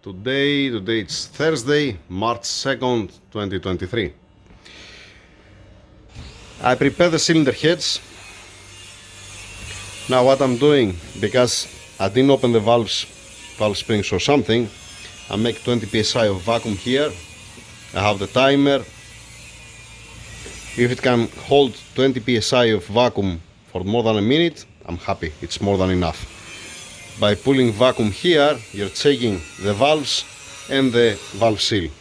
Today it's Thursday, March 2nd, 2023. I prepare the cylinder heads. Now what I'm doing, because I didn't open the valve springs or something, I make 20 psi of vacuum here. I have the timer. If it can hold 20 psi of vacuum for more than a minute, I'm happy, it's more than enough. By pulling vacuum here, you're checking the valves and the valve seal.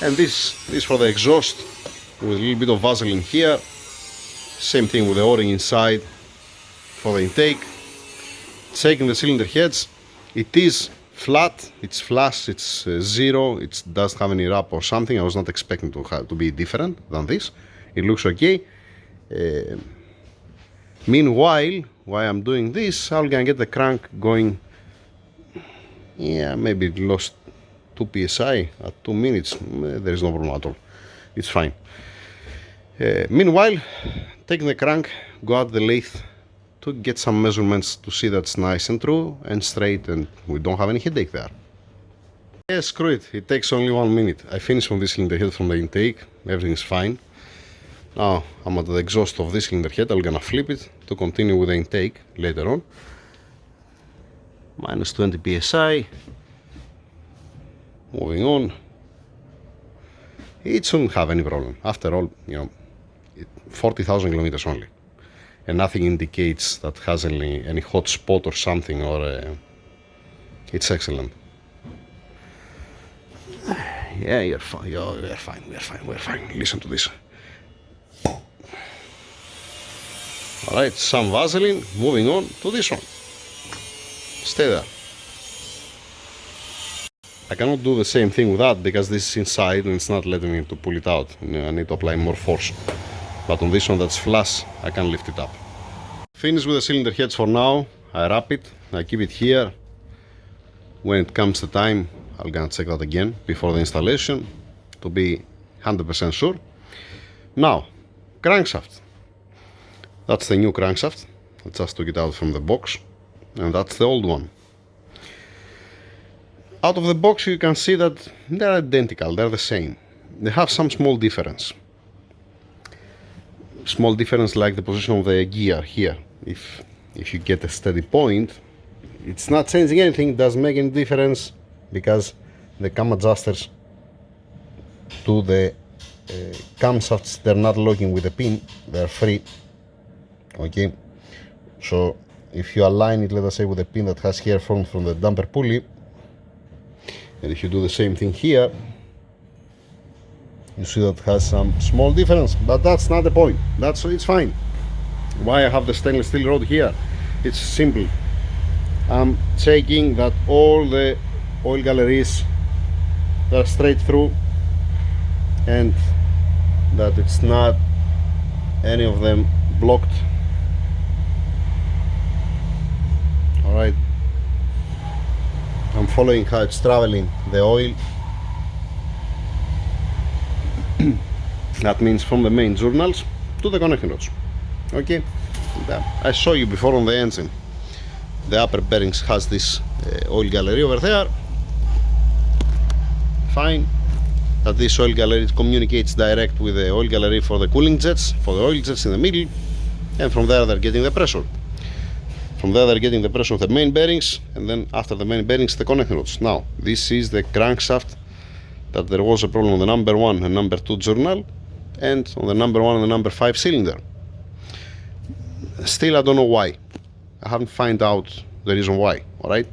And this is for the exhaust with a little bit of Vaseline here. Same thing with the O-ring inside for the intake. Checking the cylinder heads. It is flat, it's flush, it's zero, it doesn't have any wrap or something. I was not expecting to be different than this. It looks okay. Meanwhile, while I'm doing this, I'm gonna get the crank going. Yeah, maybe it lost 2 psi at 2 minutes. There is no problem at all. It's fine. Meanwhile, taking the crank, go out the lathe to get some measurements to see that's nice and true and straight, and we don't have any headache there. Yeah, screw it. It takes only 1 minute. I finished from this cylinder head from the intake. Everything is fine. Now I'm at the exhaust of this cylinder head. I'm gonna flip it to continue with the intake later on. Minus 20 psi. Moving on. It shouldn't have any problem. After all, 40,000 kilometers only, and nothing indicates that has any hot spot or something, or it's excellent. Yeah, you're fine. We're fine. Listen to this. Alright, some Vaseline. Moving on to this one. Stay there. I cannot do the same thing with that because this is inside and it's not letting me to pull it out. I need to apply more force. But on this one that's flush, I can lift it up. Finish with the cylinder heads for now. I wrap it, I keep it here. When it comes the time, I'm gonna check that again before the installation to be 100% sure. Now, crankshaft. That's the new crankshaft. I just took it out from the box, and that's the old one. Out of the box you can see that they're identical, they're the same. They have some small difference. Small difference like the position of the gear here. If you get a steady point, it's not changing anything, it doesn't make any difference because the cam adjusters to the camshafts, they're not locking with a pin, they're free. Okay, so if you align it, let us say, with a pin that has here from the damper pulley, and if you do the same thing here, you see that it has some small difference, but that's not the point. It's fine. Why I have the stainless steel rod here? It's simple. I'm checking that all the oil galleries are straight through and that it's not any of them blocked. Alright, I'm following how it's traveling the oil. That means from the main journals to the connecting rods. Okay, I saw you before on the engine. The upper bearings has this oil gallery over there. Fine. That this oil gallery communicates direct with the oil gallery for the cooling jets, for the oil jets in the middle, and from there they're getting the pressure. From there they're getting the pressure of the main bearings, and then after the main bearings the connecting rods. Now this is the crankshaft that there was a problem on the number 1 and number 2 journal, and on the number 1 and the number 5 cylinder. Still I don't know why. I haven't found out the reason why. Alright.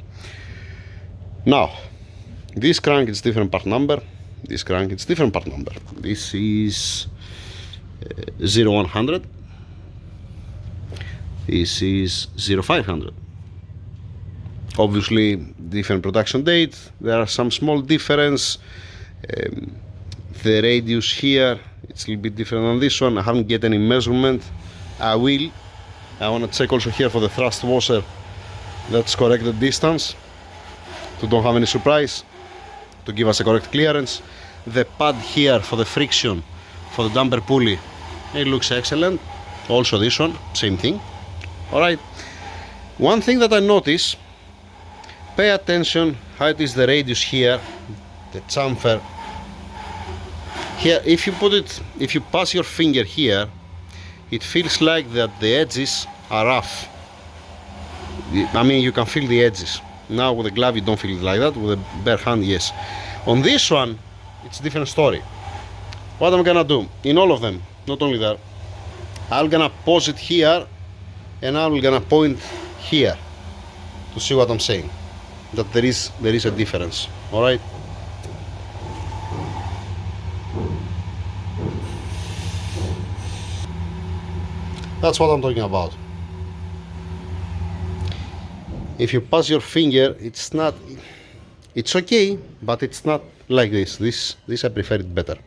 Now this crank is different part number. This crank is different part number. This is 0100. This is 0500. Obviously different production date. There are some small difference. The radius here, it's a little bit different than this one. I haven't get any measurement. I will. I want to check also here for the thrust washer. That's correct the distance to don't have any surprise, to give us a correct clearance. The pad here for the friction for the damper pulley, it looks excellent. Also this one, same thing. Alright, one thing that I notice, pay attention how it is the radius here, the chamfer. Here, if you pass your finger here, it feels like that the edges are rough. I mean, you can feel the edges. Now with a glove you don't feel it like that, with a bare hand, yes. On this one, it's a different story. What I'm gonna do, in all of them, not only that, I'm gonna pause it here, and I'm gonna point here, to see what I'm saying. That there is a difference, alright? That's what I'm talking about. If you pass your finger, it's okay, but it's not like this. This I prefer it better.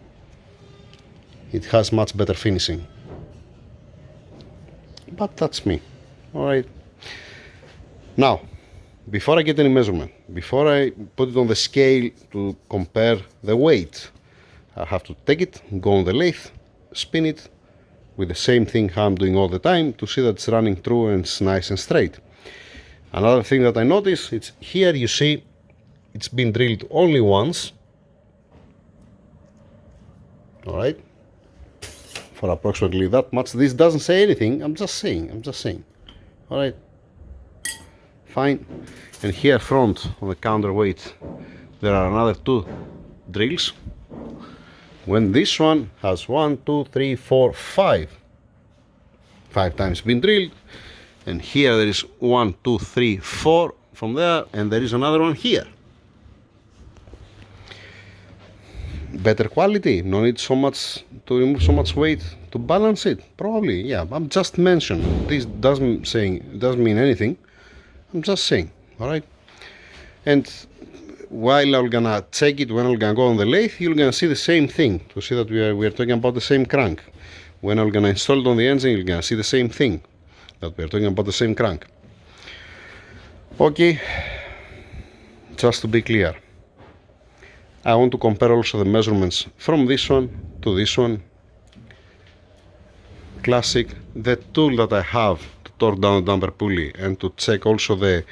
It has much better finishing. But that's me. Alright. Now, before I get any measurement, before I put it on the scale to compare the weight, I have to take it, go on the lathe, spin it, with the same thing how I'm doing all the time, to see that it's running through and it's nice and straight. Another thing that I notice, it's here you see it's been drilled only once, alright, for approximately that much. This doesn't say anything, I'm just saying, alright, fine. And here front on the counterweight there are another 2 drills. When this one has 1, 2, 3, 4, 5 times been drilled, and here there is 1, 2, 3, 4 from there, and there is another one here. Better quality, no need so much to remove so much weight to balance it, probably, yeah. I'm just mentioning, this doesn't mean anything, I'm just saying, alright. And while I'm gonna check it, when I'm gonna go on the lathe, you're gonna see the same thing, to see that we are talking about the same crank. When I'm gonna install it on the engine, you're gonna see the same thing, that we're talking about the same crank. Okay, just to be clear, I want to compare also the measurements from this one to this one. Classic, the tool that I have to torque down the damper pulley and to check also the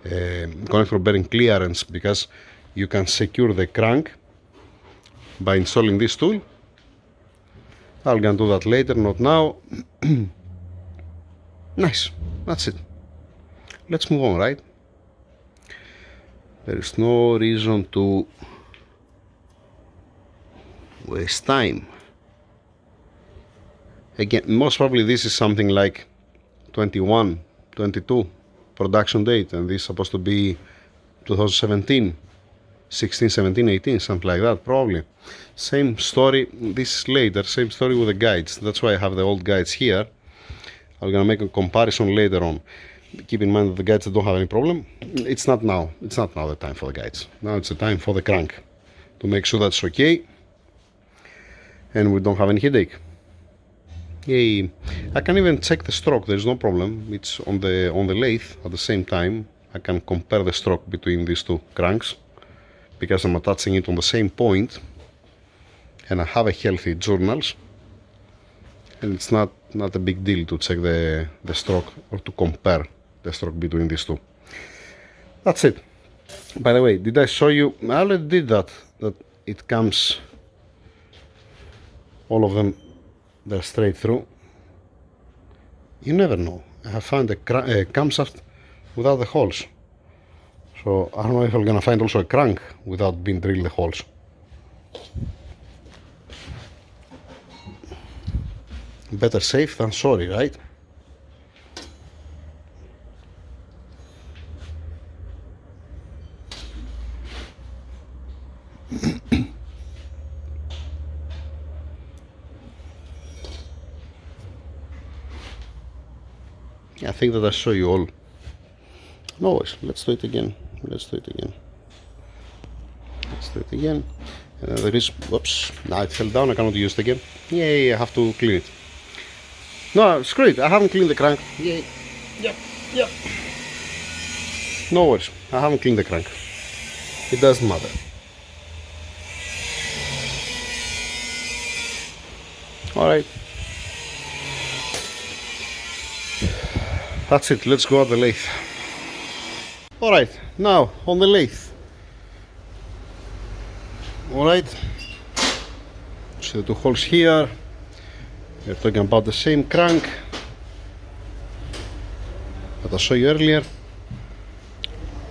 connector bearing clearance, because you can secure the crank by installing this tool. I'm gonna do that later, not now. Nice, that's it. Let's move on, right? There is no reason to waste time. Again, most probably this is something like 21, 22 production date, and this is supposed to be 2017, 16, 17, 18, something like that, probably. Same story, this is later, same story with the guides. That's why I have the old guides here. I'm gonna make a comparison later on. Keep in mind that the guides don't have any problem. It's not now the time for the guides. Now it's the time for the crank, to make sure that's okay and we don't have any headache. Yay. I can even check the stroke, there's no problem. It's on the lathe at the same time. I can compare the stroke between these 2 cranks, because I'm attaching it on the same point and I have a healthy journals, and it's not a big deal to check the stroke or to compare the stroke between these 2. That's it. By the way, did I show you? I already did that it comes, all of them, they're straight through. You never know. I have found a camshaft without the holes, so I don't know if I'm gonna find also a crank without being drilled the holes. Better safe than sorry, right? I think that I show you all. No worries, let's do it again. And then there is, whoops, now it fell down, I cannot use it again. Yay, I have to clean it. No, screw it, I haven't cleaned the crank. Yay, yep. No worries, I haven't cleaned the crank. It doesn't matter. Alright. That's it, let's go at the lathe. Alright, now on the lathe. Alright, see the two holes here. We're talking about the same crank that I showed you earlier.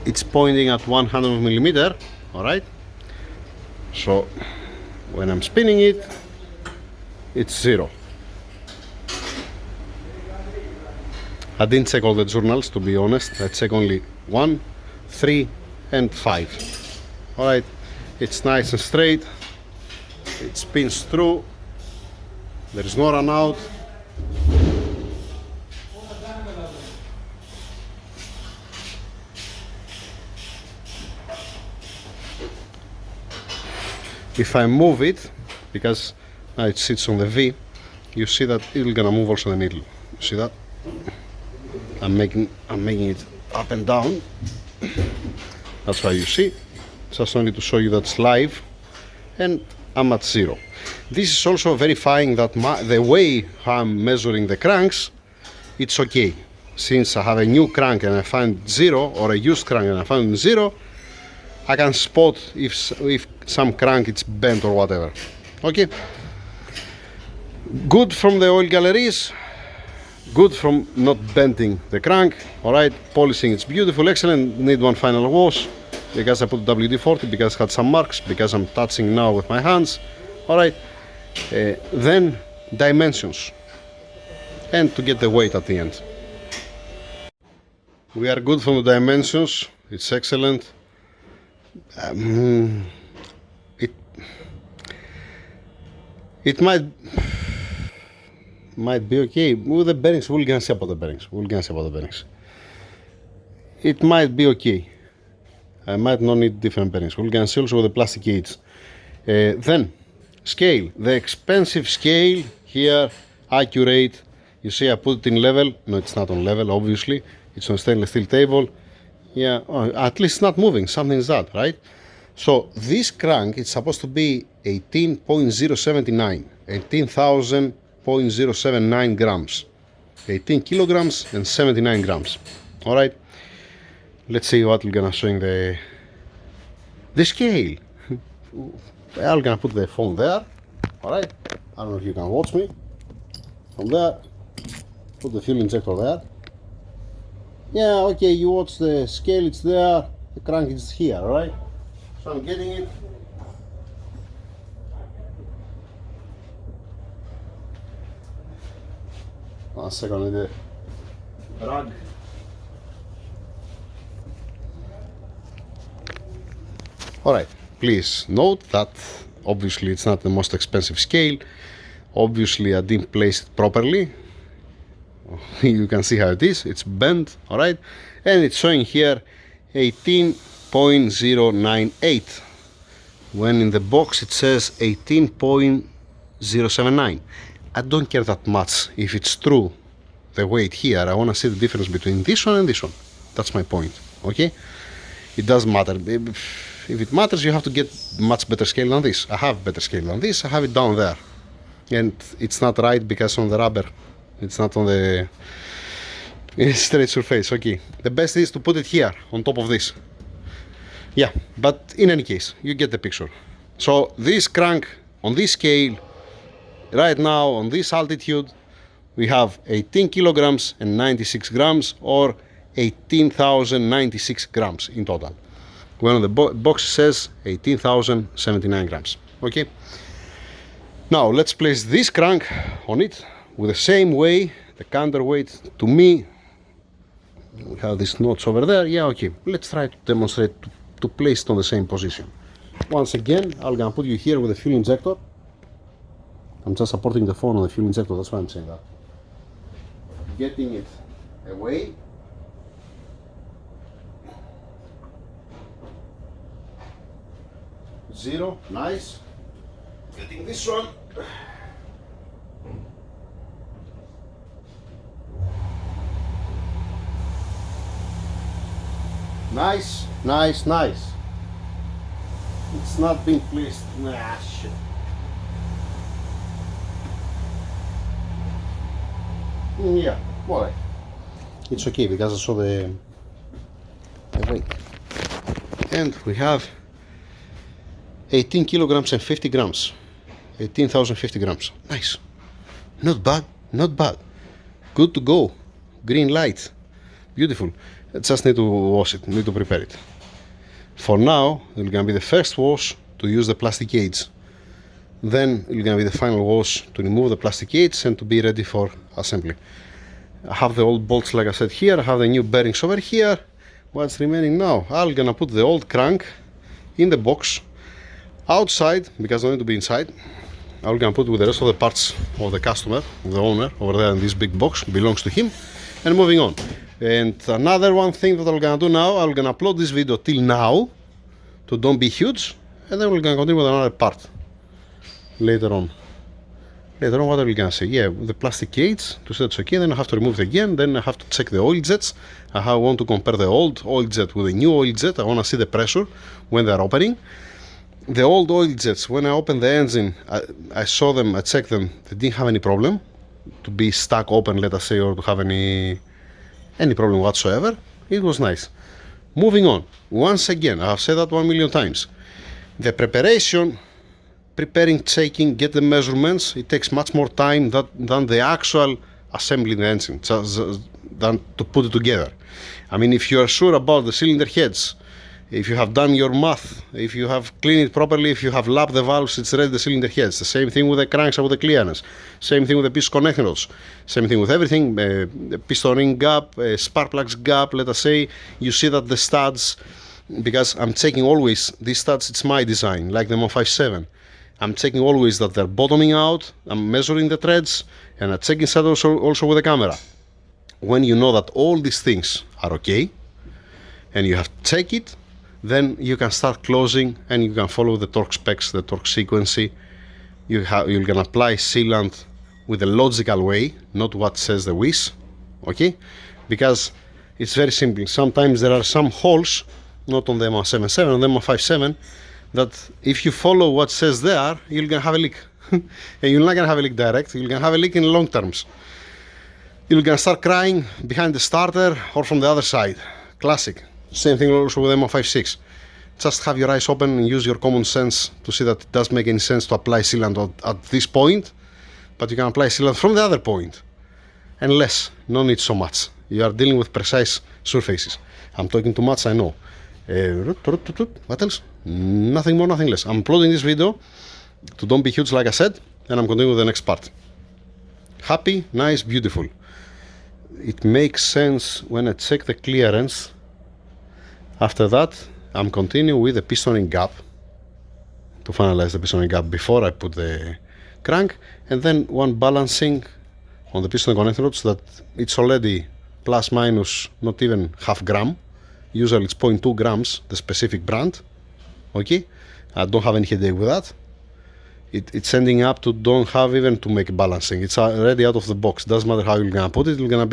It's pointing at 100 millimeter. Alright, so when I'm spinning it, it's 0. I didn't check all the journals, to be honest. I check only 1, 3 and 5. Alright, it's nice and straight. It spins through. There is no run out. If I move it, because now it sits on the V, you see that it's gonna move also in the middle. You see that? I'm making it up and down. That's why you see. Just only to show you that's live, and I'm at 0. This is also verifying that the way I'm measuring the cranks, it's okay. Since I have a new crank and I find 0, or a used crank and I find 0, I can spot if some crank is bent or whatever. Okay. Good from the oil galleries. Good from not bending the crank. Alright, polishing, it's beautiful, excellent. Need one final wash because I put WD-40, because it had some marks, because I'm touching now with my hands. Alright, then dimensions, and to get the weight at the end. We are good from the dimensions, it's excellent. It might be okay with the bearings. We're gonna see about the bearings. It might be okay. I might not need different bearings. We're gonna see also with the plastic gates. Then scale, the expensive scale here, accurate. You see I put it in level. No, it's not on level, obviously. It's on stainless steel table. Yeah, at least it's not moving. Something's that, right? So this crank is supposed to be 18.079, 18,000.079 grams, 18 kilograms and 79 grams. All right. Let's see what we're gonna show in the scale. I'm gonna put the phone there. All right. I don't know if you can watch me from there. Put the fuel injector there. Yeah, okay, you watch the scale, it's there, the crank is here, right? So I'm getting it. One second, I need a rag. Alright, please note that obviously it's not the most expensive scale. Obviously I didn't place it properly. You can see how it is, it's bent, alright, and it's showing here 18.098 when in the box it says 18.079. I don't care that much if it's true the weight here. I want to see the difference between this one and this one. That's my point, okay? It doesn't matter. If it matters, you have to get much better scale than this. I have better scale than this. I have it down there, and it's not right because on the rubber it's not on the straight surface. Okay, the best is to put it here on top of this. Yeah, but in any case, you get the picture. So this crank on this scale right now on this altitude, we have 18 kilograms and 96 grams, or 18,096 grams in total. When on the box says 18,079 grams. Okay. Now let's place this crank on it with the same way, the counterweight. To me, we have these knots over there. Yeah, okay. Let's try to demonstrate to place it on the same position. Once again, I'm gonna put you here with the fuel injector. I'm just supporting the phone on the fuel injector, that's why I'm saying that. Getting it away. Zero, nice. Getting this one. Nice, nice, nice. It's not been placed. Nah, shit. Yeah, alright. It's okay because I saw And we have 18 kilograms and 50 grams. 18,050 grams. Nice. Not bad, not bad. Good to go. Green light. Beautiful. Just need to wash it, need to prepare it. For now, it's gonna be the first wash to use the plastic cage. Then it's gonna be the final wash to remove the plastic cage and to be ready for assembly. I have the old bolts like I said here, I have the new bearings over here. What's remaining now? I'm gonna put the old crank in the box outside, because I don't need to be inside. I'm gonna put with the rest of the parts of the customer, the owner, over there in this big box, belongs to him. And moving on. And another one thing that I'm gonna do now, I'm gonna upload this video till now to don't be huge, and then we're gonna continue with another part later on. Later on, what are we gonna say? Yeah, with the plastic cage to say it's okay, then I have to remove it again, then I have to check the oil jets. I want to compare the old oil jet with the new oil jet. I wanna see the pressure when they're opening. The old oil jets, when I opened the engine, I saw them, I checked them, they didn't have any problem to be stuck open, let us say, or to have any problem whatsoever. It was nice. Moving on, once again, I have said that 1 million times. The preparing, checking, get the measurements, it takes much more time than the actual assembling the engine, than to put it together. I mean, if you are sure about the cylinder heads, if you have done your math, if you have cleaned it properly, if you have lapped the valves, it's ready the cylinder heads. The same thing with the crankshaft with the clearance. Same thing with the piston connecting rods. Same thing with everything. Piston ring gap, spark plugs gap, let us say. You see that the studs, because I'm checking always, these studs, it's my design, like the 157. I'm checking always that they're bottoming out, I'm measuring the threads, and I'm checking that also with the camera. When you know that all these things are okay, and you have to check it, then you can start closing and you can follow the torque specs, the torque sequence. You can apply sealant with a logical way, not what says the WIS, okay? Because it's very simple. Sometimes there are some holes, not on the M177, on the M157, that if you follow what says there, you're gonna have a leak. And you're not gonna have a leak direct, you're gonna have a leak in long terms. You're gonna start crying behind the starter or from the other side. Classic. Same thing also with M156. Just have your eyes open and use your common sense to see that it doesn't make any sense to apply sealant at this point, but you can apply sealant from the other point. And less, no need so much. You are dealing with precise surfaces. I'm talking too much, I know. What else? Nothing more, nothing less. I'm uploading this video to don't be huge, like I said, and I'm continuing with the next part. Happy, nice, beautiful. It makes sense when I check the clearance. After that, I'm continuing with the piston ring gap to finalize the piston ring gap before I put the crank, and then one balancing on the piston connecting rods that it's already plus minus not even half gram. Usually it's 0.2 grams, the specific brand. Okay, I don't have any headache with that. It's ending up to don't have even to make balancing. It's already out of the box. Doesn't matter how you're gonna put it. It's gonna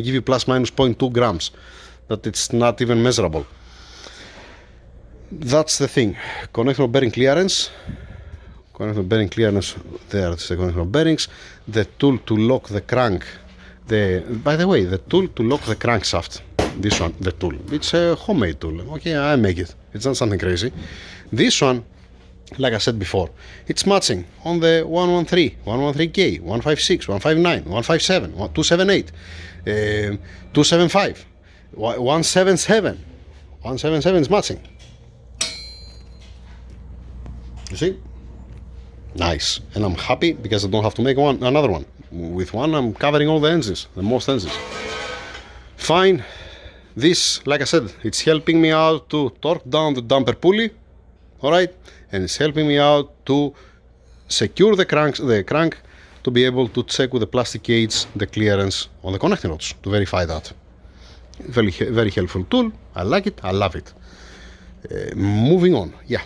give you plus minus 0.2 grams. That it's not even measurable. That's the thing. Connector bearing clearance. Connector bearing clearance. There's the connector bearings. The tool to lock the crank. By the way, the tool to lock the crankshaft. This one, the tool. It's a homemade tool. Okay, I make it. It's not something crazy. This one, like I said before, it's matching on the 113, 113K, 156, 159, 157, 278, 275. 177. 177 is matching. You see? Nice. And I'm happy because I don't have to make another one. With one, I'm covering all the engines, the most engines. Fine. This, like I said, it's helping me out to torque down the damper pulley. Alright? And it's helping me out to secure the crank to be able to check with the plastic cage the clearance on the connecting rods to verify that. Very, very helpful tool. I like it. I love it. Moving on. Yeah.